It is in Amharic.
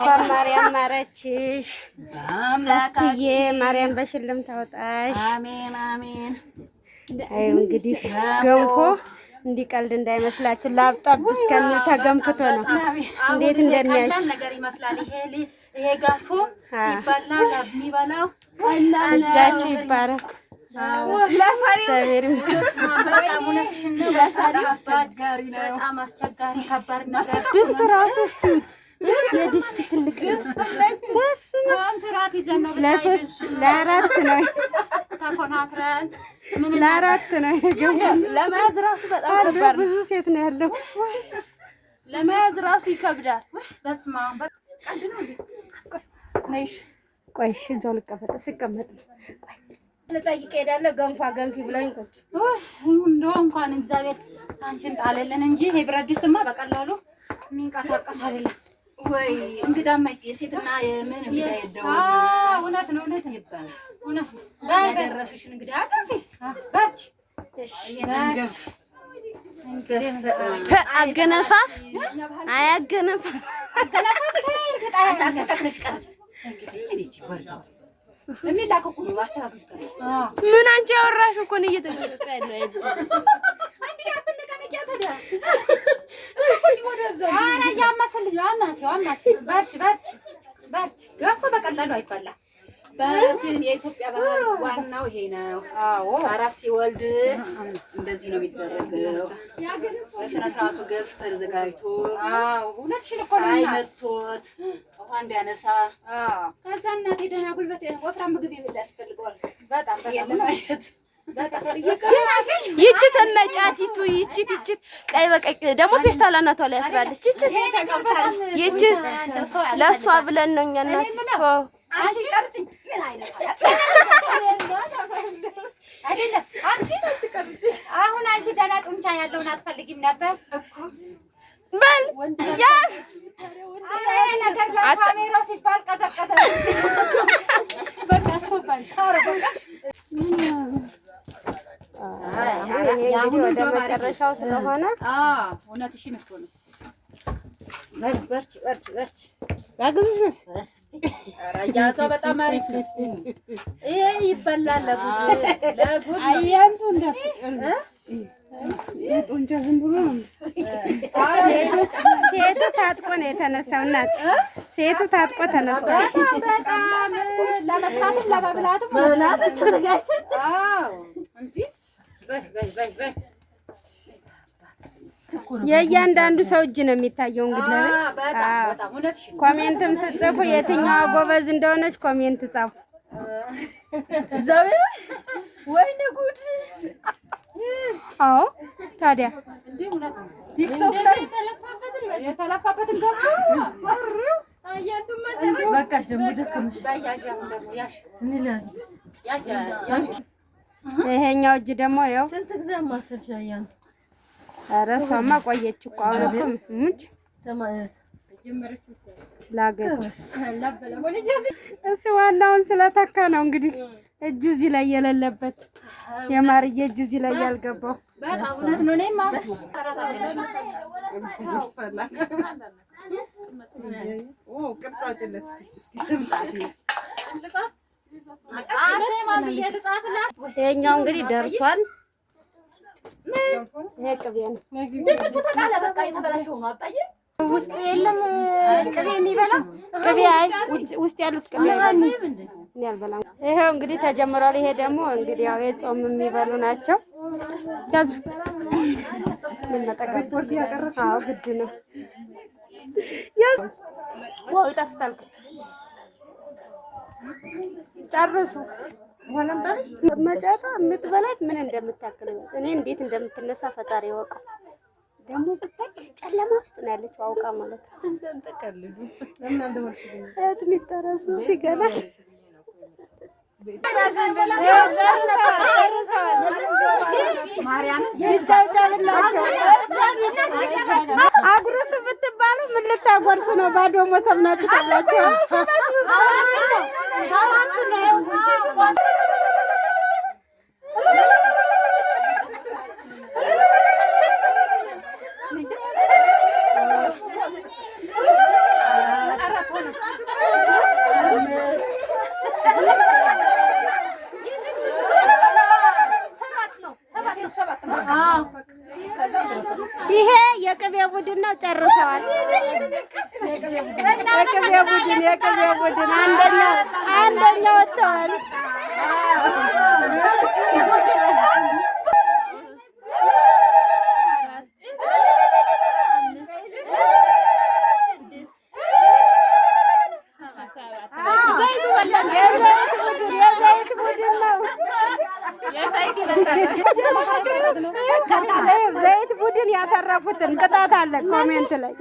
ማርያም ማረችሽ አምላክዬ ማርያም በሽልም ታውጣሽ። አሜን አሜን። አይ እንግዲህ ገንፎ እንዲቀልድ እንዳይመስላችሁ ላብጣብ እስከሚል ተገንፍቶ ነው። እንዴት እንደሚያሽ ነገር ይመስላል። ይሄ ገንፎ ሲበላ ለሚበላው እጃችሁ ይባረክ። በጣም አስቸጋሪ ከባድ ነገር ድስት ራሱ እስቲት የድስት ትልቅ ኮንትራት ይዘን ነው ለሶስት ለአራት ነው ተኮናትረን ለአራት ነው ለመያዝ ራሱ በጣም ከባድ ብዙ ሴት ነው ያለው። ለመያዝ ራሱ ይከብዳል። በስመ አብ ቀልድ ነው እንዴ? ነይሽ ቆይ እሺ እዛው ልቀመጥ ስቀመጥ ልጠይቅ ሄዳለሁ። ገንፋ ገንፊ ብለውኝ ቁጭ እንደው እንኳን እግዚአብሔር አንቺን ጣለልን እንጂ ይሄ ብረት ድስትማ በቀላሉ የሚንቀሳቀስ አይደለም። ወይ እንግዳማ የሴትና የምን እንግዳ ይደው እውነት ነው ይባላል። እውነት ያደረስሽን እንግዳ አቀፊ ባች እሺ አገነፋ አያገነፋ አገነፋ ተጣጣ አስተካክለሽ ቀረጽ እንግዲህ እቺ ወርዳው የሚላከው ነው አስተካክለሽ ቀረጽ ምን አንቺ ያወራሽው እኮ ነው እየተገለጸ ያለው አይደል? አንዴ አትነቀነቂያ ታዲያ እኮ ወደዛ አና ያማሰልሽ አማሲ ባርች ገንፎ በቀላሉ አይባላ ባችን የኢትዮጵያ ባህል ዋናው ይሄ ነው። አዎ አራስ ሲወልድ እንደዚህ ነው የሚደረገው። በስነ ስርዓቱ ገብስ ተዘጋጅቶ አዎ እውነትሽን እኮ ነው አይመቶት ውሃ እንዲያነሳ ከዛ እናቴ ደህና ጉልበት ወፍራም ምግብ ይብላ ያስፈልገዋል። በጣም ማለት ይቺ ተመጫቲቱ ይቺ ቀይ በቀይ ደግሞ ፌስታል አናቷ ላይ ያስራለች። ይቺ ለሷ ብለን ነው እኛ እናት አንቺ ቀርጭኝ ምን አይነት አይደለም። አንቺ ቀርጭኝ አሁን አንቺ ደህና ጡንቻ ያለውን አትፈልጊም ነበር እኮ በል ያስ ካሜራ ሲባል ቀዘቀዘ። በቃ ስቶፓል አሁን ወደ መጨረሻው ስለሆነ እውነትሽን እኮ ነው። በርቺ ያግዙሽ አራጃቷ በጣም አሪፍ ነው። ይሄ ይበላል ለጉድ አያንቱ እንደፍቅር ጡንቻ ዝም ብሎ ነው። ሴቱ ታጥቆ ነው የተነሳው። እናት ሴቱ ታጥቆ ተነስቷል። በጣም ለመስራትም ለመብላትም ተዘጋጅተን እንዴ በይ የእያንዳንዱ ሰው እጅ ነው የሚታየው። እንግዲህ በጣም እውነትሽ ነው። ኮሜንትም ጽፉ የትኛዋ ጎበዝ እንደሆነች ኮሜንት ጻፉ። እግዚአብሔር ወይኔ ጉድ! አዎ ታዲያ እንዴ እውነት ነው። ቲክቶክ ላይ የተለፋበትን ገባ አያቱም በቃሽ። ደግሞ ደከመሽ ባያጃ ደግሞ ያሽ ምን ላዝ ያጃ ይሄኛው እጅ ደግሞ ያው ስንት ጊዜ ማሰርሻ አያንቱ ኧረ እሷማ ቆየች እኮ አሁን እኮ ሙች ላገች እሱ ዋናውን ስለተካ ነው እንግዲህ እጁ እዚህ ላይ የሌለበት የማርዬ እጁ እዚህ ላይ ያልገባው በጣም እውነት ነው። እኔማ ይሄኛው እንግዲህ ደርሷል። ይሄ ቅቤ ነው። ድንቱ ተቃለ በቃ የተበላሸው ነው። አባዬ ውስጥ የለም ቅቤ የሚበላ ቅቤ አይ ውስጥ ያሉት ቅቤ እኔ አልበላም። ይሄው እንግዲህ ተጀምሯል። ይሄ ደግሞ እንግዲህ ያው የጾም የሚበሉ ናቸው። ያዙ ምን መጠቀም ወርድ ያቀረፈ አዎ ግድ ነው። ያዙ ዋው ይጣፍጣል። ጨርሱ መጫታ የምትበላት ምን እንደምታክል እኔ እንዴት እንደምትነሳ ፈጣሪ ያወቀው። ደግሞ ብታይ ጨለማ ውስጥ ነው ያለችው አውቃ ማለት ነው። እንደንተቀልዱ ለምን እንደወርሽ ሚተራሱ ሲገናል ማርያም ይጫውጫላችሁ አጉርሱ ብትባሉ ምን ልታጎርሱ ነው? ባዶ መሶብ ናችሁ ተብላችሁ ይሄ የቅቤ ቡድን ነው። ጨርሰዋል። የቅቤ ቡድን አንደኛ ወጥተዋል። የዘይት ቡድን ነው። ዘይት ቡድን ያተረፉትን ቅጣት አለ ኮሜንት ላይ